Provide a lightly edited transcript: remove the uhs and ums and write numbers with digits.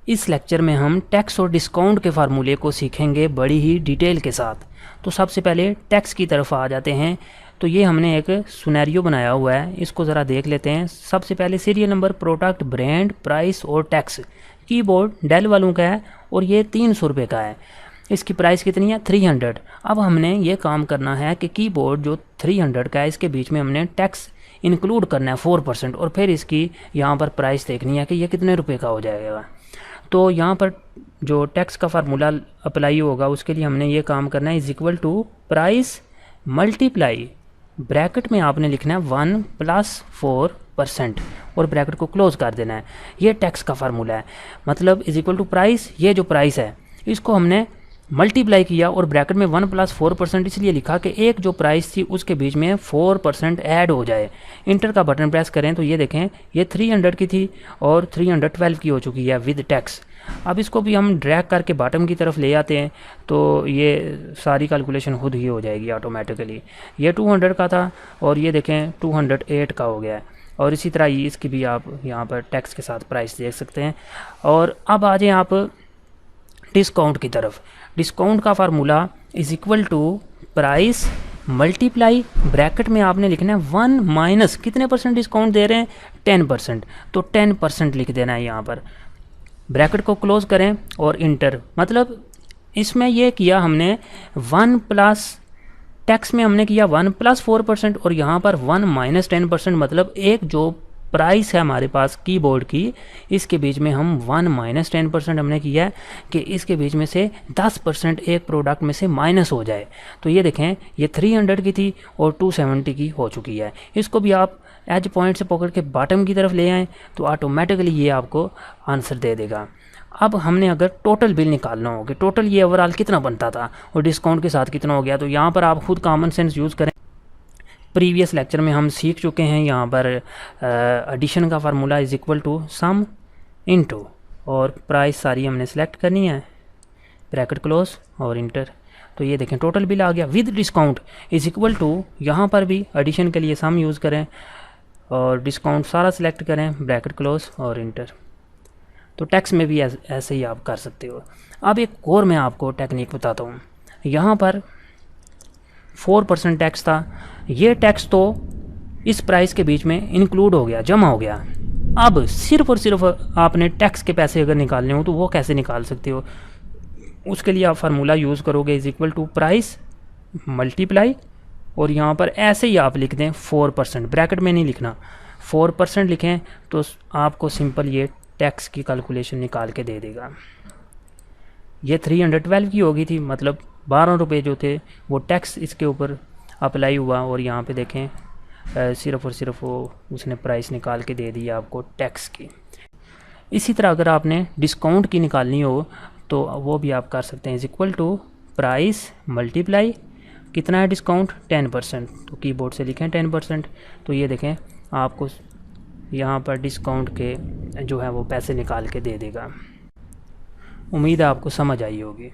इस लेक्चर में हम टैक्स और डिस्काउंट के फार्मूले को सीखेंगे बड़ी ही डिटेल के साथ। तो सबसे पहले टैक्स की तरफ आ जाते हैं। तो ये हमने एक सिनेरियो बनाया हुआ है, इसको ज़रा देख लेते हैं। सबसे पहले serial number, product, brand, price और टैक्स। कीबोर्ड डेल वालों का है और ये 300 रुपये का है। इसकी प्राइस कितनी है? 300। अब हमने ये काम करना है कि कीबोर्ड जो 300 का है इसके बीच में हमने टैक्स इंक्लूड करना है 4%, और फिर इसकी यहाँ पर प्राइस देखनी है कि ये कितने रुपए का हो जाएगा। तो यहाँ पर जो टैक्स का फार्मूला अप्लाई होगा उसके लिए हमने ये काम करना है, is equal to price multiply, bracket में आपने लिखना है 1 + 4% और ब्रैकेट को क्लोज कर देना है। ये टैक्स का फार्मूला है। मतलब इज इक्वल टू प्राइस, ये जो प्राइस है इसको हमने मल्टीप्लाई किया और ब्रैकेट में 1 + 4% इसलिए लिखा कि एक जो प्राइस थी उसके बीच में 4% ऐड हो जाए। इंटर का बटन प्रेस करें तो ये देखें, ये 300 की थी और 312 की हो चुकी है विद टैक्स। अब इसको भी हम ड्रैग करके बॉटम की तरफ ले आते हैं तो ये सारी कैलकुलेशन खुद ही हो जाएगी ऑटोमेटिकली। ये 200 का था और ये देखें 208 का हो गया है। और इसी तरह इसकी भी आप यहाँ पर टैक्स के साथ प्राइस देख सकते हैं। और अब आ जाएँ आप डिस्काउंट की तरफ। डिस्काउंट का formula is equal to price multiply, bracket में आपने लिखना है 1 माइनस कितने परसेंट डिस्काउंट दे रहे हैं? 10%। तो 10% लिख देना है यहाँ पर। ब्रैकेट को क्लोज करें और इंटर। मतलब इसमें ये किया हमने 1 प्लस टैक्स में हमने किया 1 + 4% और यहाँ पर 1 - 10%। मतलब एक जो प्राइस है हमारे पास कीबोर्ड की, इसके बीच में हम 1 - 10% हमने किया है कि इसके बीच में से 10% एक प्रोडक्ट में से माइनस हो जाए। तो ये देखें, ये 300 की थी और 270 की हो चुकी है। इसको भी आप एज पॉइंट से पकड़ के बॉटम की तरफ ले आएँ तो ऑटोमेटिकली ये आपको आंसर दे देगा। अब हमने अगर टोटल बिल निकालना हो कि टोटल ये ओवरऑल कितना बनता था और डिस्काउंट के साथ कितना हो गया, तो यहाँ पर आप खुद कॉमन सेंस यूज़ करें। प्रीवियस लेक्चर में हम सीख चुके हैं यहाँ पर एडिशन का formula is equal to sum into, और प्राइस सारी हमने सेलेक्ट करनी है, ब्रैकेट क्लोज और इंटर। तो ये देखें टोटल बिल आ गया with discount is equal to, यहाँ पर भी एडिशन के लिए सम यूज़ करें और डिस्काउंट सारा सिलेक्ट करें, ब्रैकेट क्लोज और इंटर। तो टैक्स में भी ऐसे ही आप कर सकते हो। अब एक और मैं आपको टेक्निक बताता हूँ। यहाँ पर 4% टैक्स था, ये टैक्स तो इस प्राइस के बीच में इंक्लूड हो गया, जमा हो गया। अब सिर्फ और सिर्फ आपने टैक्स के पैसे अगर निकालने हो तो वो कैसे निकाल सकते हो? उसके लिए आप फार्मूला यूज़ करोगे is equal to price multiply, और यहाँ पर ऐसे ही आप लिख दें 4%, ब्रैकेट में नहीं लिखना, 4% लिखें तो आपको सिंपल ये टैक्स की कैलकुलेशन निकाल के दे देगा। ये 312 की हो गई थी, मतलब 12 रुपये जो थे वो टैक्स इसके ऊपर अप्लाई हुआ, और यहाँ पे देखें सिर्फ और सिर्फ वो उसने प्राइस निकाल के दे दी आपको टैक्स की। इसी तरह अगर आपने डिस्काउंट की निकालनी हो तो वो भी आप कर सकते हैं, is equal to price multiply, कितना है डिस्काउंट? 10%। तो कीबोर्ड से लिखें 10%। तो ये देखें आपको यहाँ पर डिस्काउंट के जो है वो पैसे निकाल के दे देगा। उम्मीद है आपको समझ आई होगी।